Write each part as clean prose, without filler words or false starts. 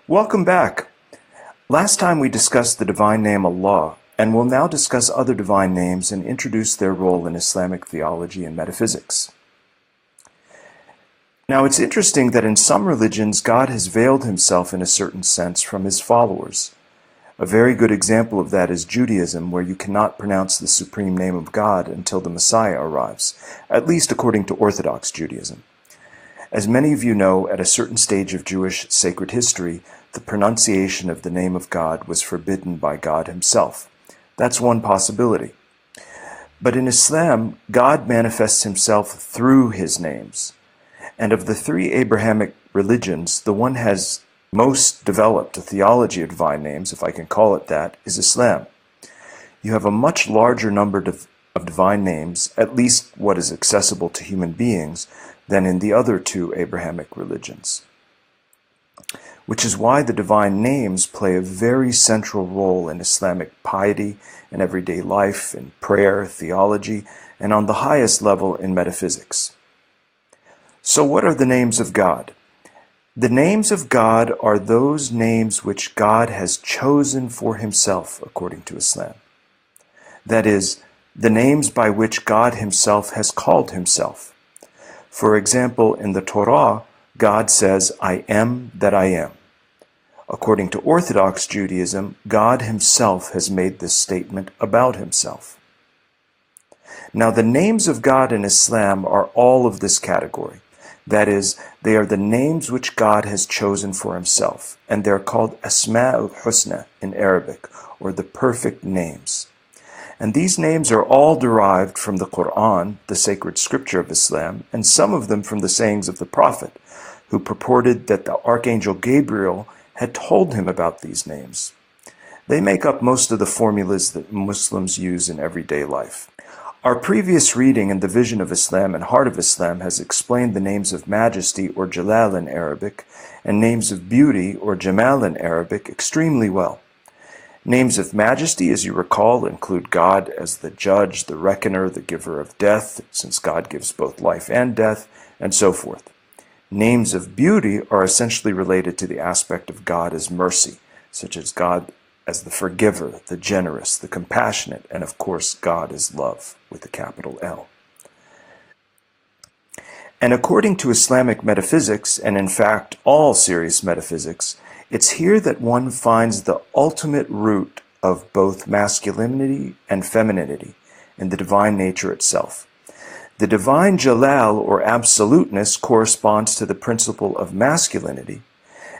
Welcome back. Last time we discussed the divine name Allah, and we'll now discuss other divine names and introduce their role in Islamic theology and metaphysics. Now, it's interesting that in some religions, God has veiled himself in a certain sense from his followers. A very good example of that is Judaism, where you cannot pronounce the supreme name of God until the Messiah arrives, at least according to Orthodox Judaism. As many of you know, at a certain stage of Jewish sacred history, the pronunciation of the name of God was forbidden by God himself. That's one possibility. But in Islam, God manifests himself through his names. And of the three Abrahamic religions, the one has most developed a theology of divine names, if I can call it that, is Islam. You have a much larger number of divine names, at least what is accessible to human beings, than in the other two Abrahamic religions. Which is why the divine names play a very central role in Islamic piety and everyday life, in prayer, theology, and on the highest level in metaphysics. So what are the names of God? The names of God are those names which God has chosen for himself, according to Islam. That is, the names by which God himself has called himself. For example, in the Torah, God says, "I am that I am." According to Orthodox Judaism, God himself has made this statement about himself. Now, the names of God in Islam are all of this category. That is, they are the names which God has chosen for himself, and they're called Asma'ul Husna in Arabic, or the perfect names. And these names are all derived from the Quran, the sacred scripture of Islam, and some of them from the sayings of the Prophet, who purported that the Archangel Gabriel had told him about these names. They make up most of the formulas that Muslims use in everyday life. Our previous reading in the Vision of Islam and Heart of Islam has explained the names of Majesty or Jalal in Arabic and names of Beauty or Jamal in Arabic extremely well. Names of Majesty, as you recall, include God as the judge, the reckoner, the giver of death, since God gives both life and death, and so forth. Names of Beauty are essentially related to the aspect of God as mercy, such as God as the forgiver, the generous, the compassionate, and of course God as love, with a capital L. And according to Islamic metaphysics, and in fact all serious metaphysics, it's here that one finds the ultimate root of both masculinity and femininity in the divine nature itself. The divine Jalal or absoluteness corresponds to the principle of masculinity,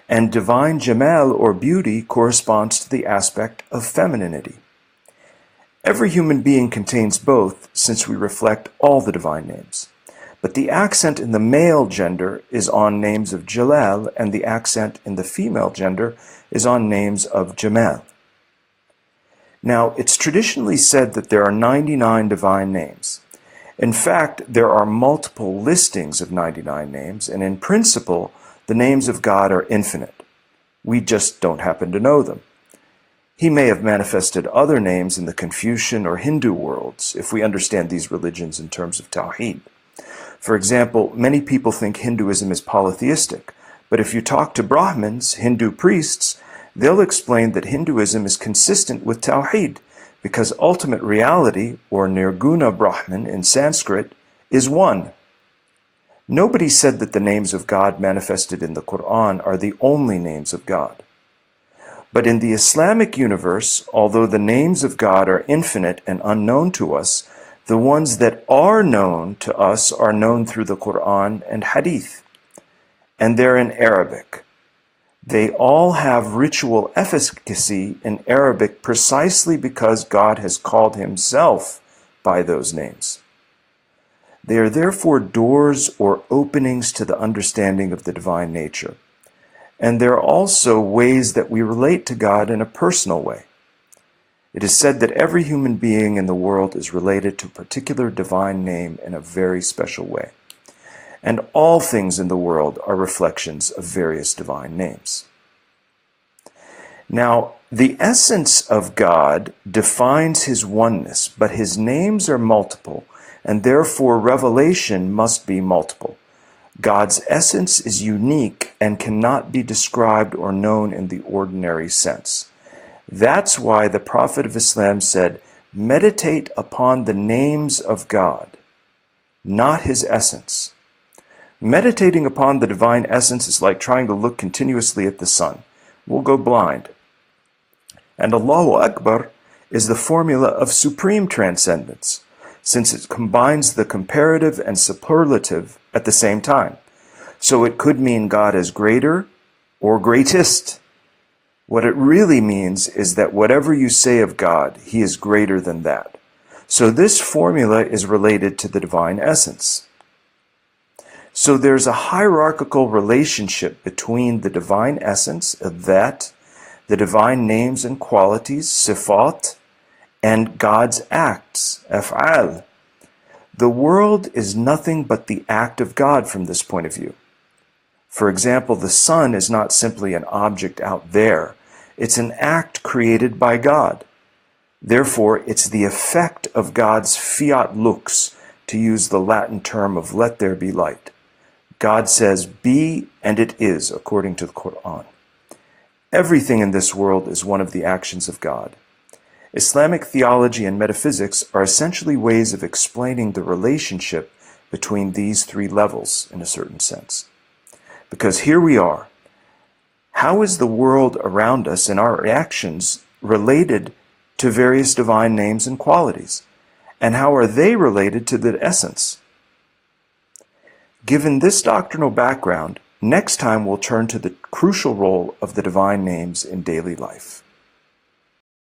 and divine Jamal or beauty corresponds to the aspect of femininity. Every human being contains both, since we reflect all the divine names. But the accent in the male gender is on names of Jalal, and the accent in the female gender is on names of Jamal. Now, it's traditionally said that there are 99 divine names. In fact, there are multiple listings of 99 names, and in principle, the names of God are infinite. We just don't happen to know them. He may have manifested other names in the Confucian or Hindu worlds, if we understand these religions in terms of Tawheed. For example, many people think Hinduism is polytheistic, but if you talk to Brahmins, Hindu priests, they'll explain that Hinduism is consistent with Tawheed, because ultimate reality, or Nirguna Brahman in Sanskrit, is one. Nobody said that the names of God manifested in the Quran are the only names of God. But in the Islamic universe, although the names of God are infinite and unknown to us, the ones that are known to us are known through the Quran and Hadith, and they're in Arabic. They all have ritual efficacy in Arabic precisely because God has called himself by those names. They are therefore doors or openings to the understanding of the divine nature. And they're also ways that we relate to God in a personal way. It is said that every human being in the world is related to a particular divine name in a very special way. And all things in the world are reflections of various divine names. Now, the essence of God defines his oneness, but his names are multiple, and therefore revelation must be multiple. God's essence is unique and cannot be described or known in the ordinary sense. That's why the Prophet of Islam said, meditate upon the names of God, not his essence. Meditating upon the divine essence is like trying to look continuously at the sun. We'll go blind. And Allahu Akbar is the formula of supreme transcendence, since it combines the comparative and superlative at the same time. So it could mean God is greater or greatest. What it really means is that whatever you say of God, he is greater than that. So this formula is related to the divine essence. So there's a hierarchical relationship between the divine essence, that, the divine names and qualities, sifat, and God's acts, af'al. The world is nothing but the act of God from this point of view. For example, the sun is not simply an object out there. It's an act created by God. Therefore, it's the effect of God's fiat lux, to use the Latin term of let there be light. God says, be, and it is, according to the Quran. Everything in this world is one of the actions of God. Islamic theology and metaphysics are essentially ways of explaining the relationship between these three levels, in a certain sense. Because here we are. How is the world around us and our actions related to various divine names and qualities? And how are they related to the essence? Given this doctrinal background, next time we'll turn to the crucial role of the divine names in daily life.